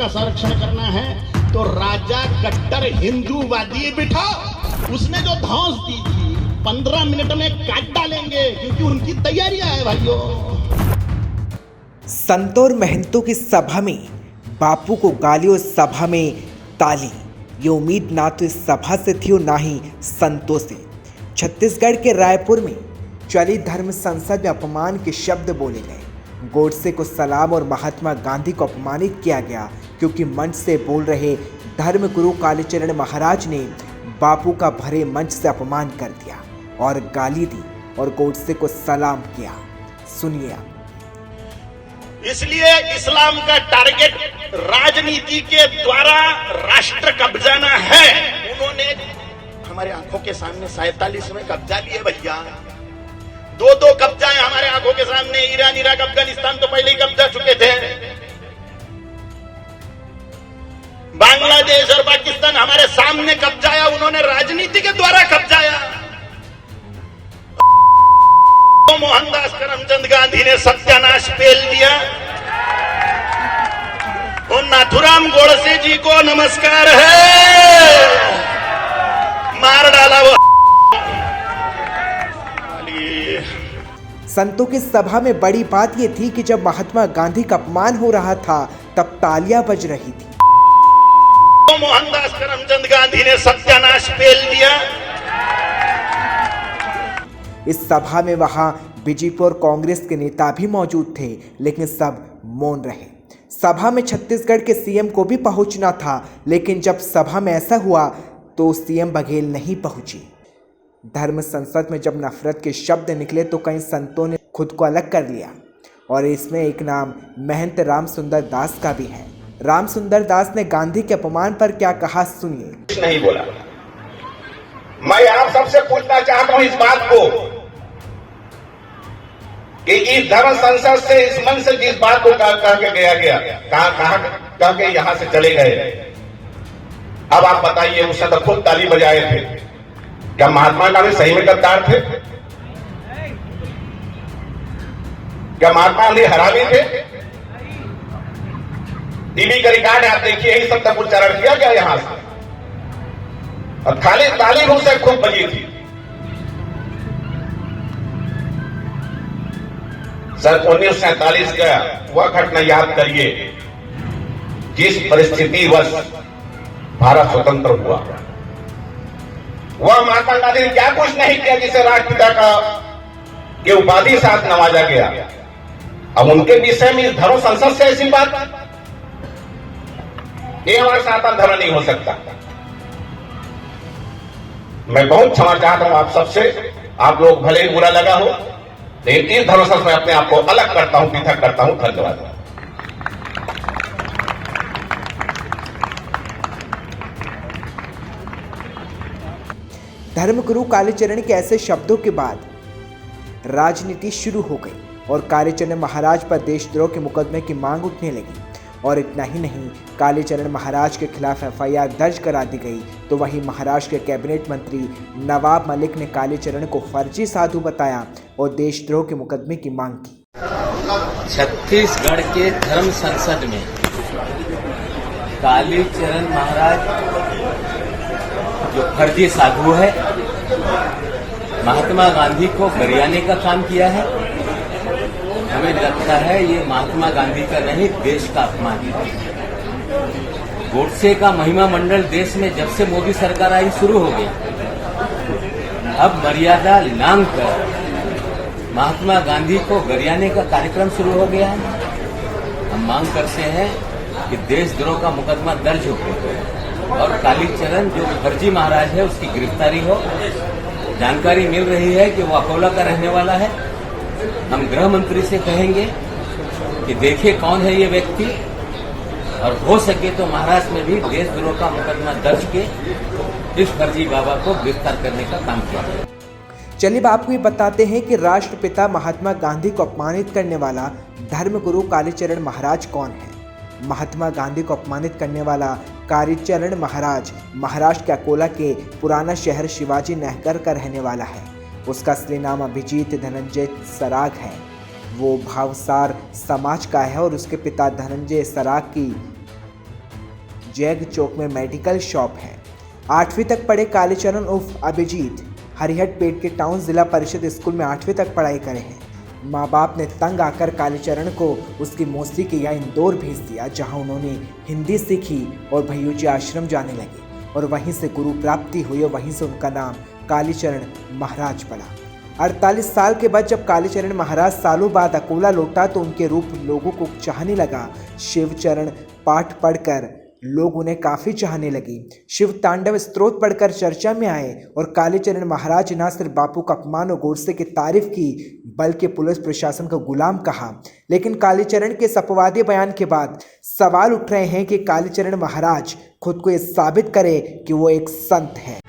का संरक्षण करना है तो राजा कट्टर हिंदूवादी बिठाओ। उसने जो धौंस दी थी 15 मिनट में काट डालेंगे, क्योंकि उनकी तैयारियां है भाइयों। संतों और महंतों की सभा में बापू को गाली और सभा में ताली। ये उम्मीद ना तो इस सभा से थी और ना ही संतों से। छत्तीसगढ़ के रायपुर में चली धर्म संसद में अपमान के शब्द बोले गए। गोडसे को सलाम और महात्मा गांधी को अपमानित किया गया, क्योंकि मंच से बोल रहे धर्मगुरु कालीचरण महाराज ने बापू का भरे मंच से अपमान कर दिया और गाली दी और गोडसे को सलाम किया। सुनिए आप। इसलिए इस्लाम का टारगेट राजनीति के द्वारा राष्ट्र कब्जाना है। उन्होंने हमारे आंखों के सामने 47 में कब्जा लिए भैया। दो कब्जा है हमारे आंखों के सामने। ईरान, इराक, अफगानिस्तान तो पहले ही कब्जा चुके थे। बांग्लादेश और पाकिस्तान हमारे सामने कब्जाया, उन्होंने राजनीति के द्वारा कब्जाया। मोहनदास करमचंद गांधी ने सत्यानाश पेल दिया। और नाथुराम गोडसे जी को नमस्कार है, मार डाला वो। संतों की सभा में बड़ी बात यह थी कि जब महात्मा गांधी का अपमान हो रहा था तब तालियां बज रही थी। मोहनदास करमचंद गांधी ने सत्यानाश पेल दिया। इस सभा में वहां बीजेपी और कांग्रेस के नेता भी मौजूद थे, लेकिन सब मौन रहे। सभा में छत्तीसगढ़ के सीएम को भी पहुंचना था, लेकिन जब सभा में ऐसा हुआ तो सीएम बघेल नहीं पहुंची। धर्म संसद में जब नफरत के शब्द निकले तो कई संतों ने खुद को अलग कर लिया, और इसमें एक नाम महंत रामसुंदर दास का भी है। रामसुंदर दास ने गांधी के अपमान पर क्या कहा, सुनिए। नहीं बोला। मैं आप सबसे पूछना चाहता हूं इस बात को कि इस धर्म संसद से, इस मन से जिस बात को कह के कहा के यहां से चले गए, अब आप बताइए, उस समय खुद ताली बजाए थे। क्या महात्मा गांधी सही में गद्दार थे? क्या महात्मा गांधी हरामी थे? टीवी का रिकॉर्ड आप देखिए, यही सब तक उच्चारण किया गया यहां से, और खाली ताली उनसे खूब बजी थी। सन 1947 का वह घटना याद करिए, जिस परिस्थिति वश भारत स्वतंत्र हुआ। वह महात्मा गांधी ने क्या कुछ नहीं किया जिसे राष्ट्रपिता का के उपाधि साथ नवाजा गया। अब उनके विषय में इस धर्म संसद से ऐसी बात, ये हमारा सनातन धर्म नहीं हो सकता। मैं बहुत क्षमा चाहता हूं आप सबसे, आप लोग भले ही बुरा लगा हो, लेकिन इस धर्म संसद में अपने आप को अलग करता हूं, पृथक करता हूं। धन्यवाद। धर्मगुरु कालीचरण के ऐसे शब्दों के बाद राजनीति शुरू हो गई और कालीचरण महाराज पर देशद्रोह के मुकदमे की मांग उठने लगी। और इतना ही नहीं, कालीचरण महाराज के खिलाफ एफआईआर दर्ज करा दी गई। तो वहीं महाराष्ट्र के कैबिनेट मंत्री नवाब मलिक ने कालीचरण को फर्जी साधु बताया और देशद्रोह के मुकदमे की मांग की। छत्तीसगढ़ के धर्म संसद में कालीचरण महाराज जो फर्जी साधु है, महात्मा गांधी को गरियाने का काम किया है। हमें लगता है ये महात्मा गांधी का नहीं, देश का अपमान है। गोडसे का महिमा मंडल देश में जब से मोदी सरकार आई शुरू हो गया। अब मर्यादा लांघ कर महात्मा गांधी को गरियाने का कार्यक्रम शुरू हो गया है। हम मांग करते हैं कि देशद्रोह का मुकदमा दर्ज हो और कालीचरण जो फर्जी महाराज है उसकी गिरफ्तारी हो। जानकारी मिल रही है कि वो अकोला का रहने वाला है। हम गृह मंत्री से कहेंगे कि देखिए कौन है ये व्यक्ति, और हो सके तो महाराष्ट्र में भी देशद्रोह का मुकदमा दर्ज के इस फर्जी बाबा को गिरफ्तार करने का काम किया जाए। चलिए आपको ये बताते हैं कि राष्ट्रपिता महात्मा गांधी को अपमानित करने वाला धर्मगुरु कालीचरण महाराज कौन है। महात्मा गांधी को अपमानित करने वाला कालीचरण महाराज महाराष्ट्र के अकोला के पुराना शहर शिवाजी नगर का रहने वाला है। उसका असली नाम अभिजीत धनंजय सराग है। वो भावसार समाज का है और उसके पिता धनंजय सराग की जैग चौक में मेडिकल शॉप है। 8वीं तक पढ़े कालीचरण उर्फ अभिजीत हरिहरपेट के टाउन जिला परिषद स्कूल में 8वीं तक पढ़ाई करे हैं। माँ बाप ने तंग आकर कालीचरण को उसकी मौसी के यहाँ इंदौर भेज दिया, जहाँ उन्होंने हिंदी सीखी और भैयूजी आश्रम जाने लगे और वहीं से गुरु प्राप्ति हुई और वहीं से उनका नाम कालीचरण महाराज पड़ा। 48 साल के बाद जब कालीचरण महाराज सालों बाद अकोला लौटा तो उनके रूप लोगों को चाहने लगा। शिवचरण पाठ पढ़कर लोग उन्हें काफ़ी चाहने लगे। शिव तांडव स्तोत्र पढ़कर चर्चा में आए और कालीचरण महाराज न सिर्फ बापू का अपमान और गोडसे की तारीफ की बल्कि पुलिस प्रशासन का गुलाम कहा। लेकिन कालीचरण के इस अपवादी बयान के बाद सवाल उठ रहे हैं कि कालीचरण महाराज खुद को ये साबित करे कि वो एक संत है।